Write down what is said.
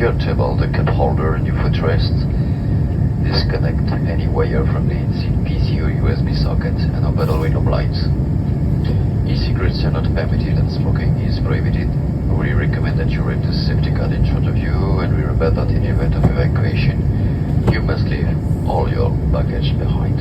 your table, the cup holder, and your footrest. Disconnect any wire from the PC or USB socket and open all window blinds. E-cigarettes are not permitted and smoking is prohibited. We recommend that you read the safety card in front of you, and we remember that in the event of evacuation, you must leave all your baggage behind.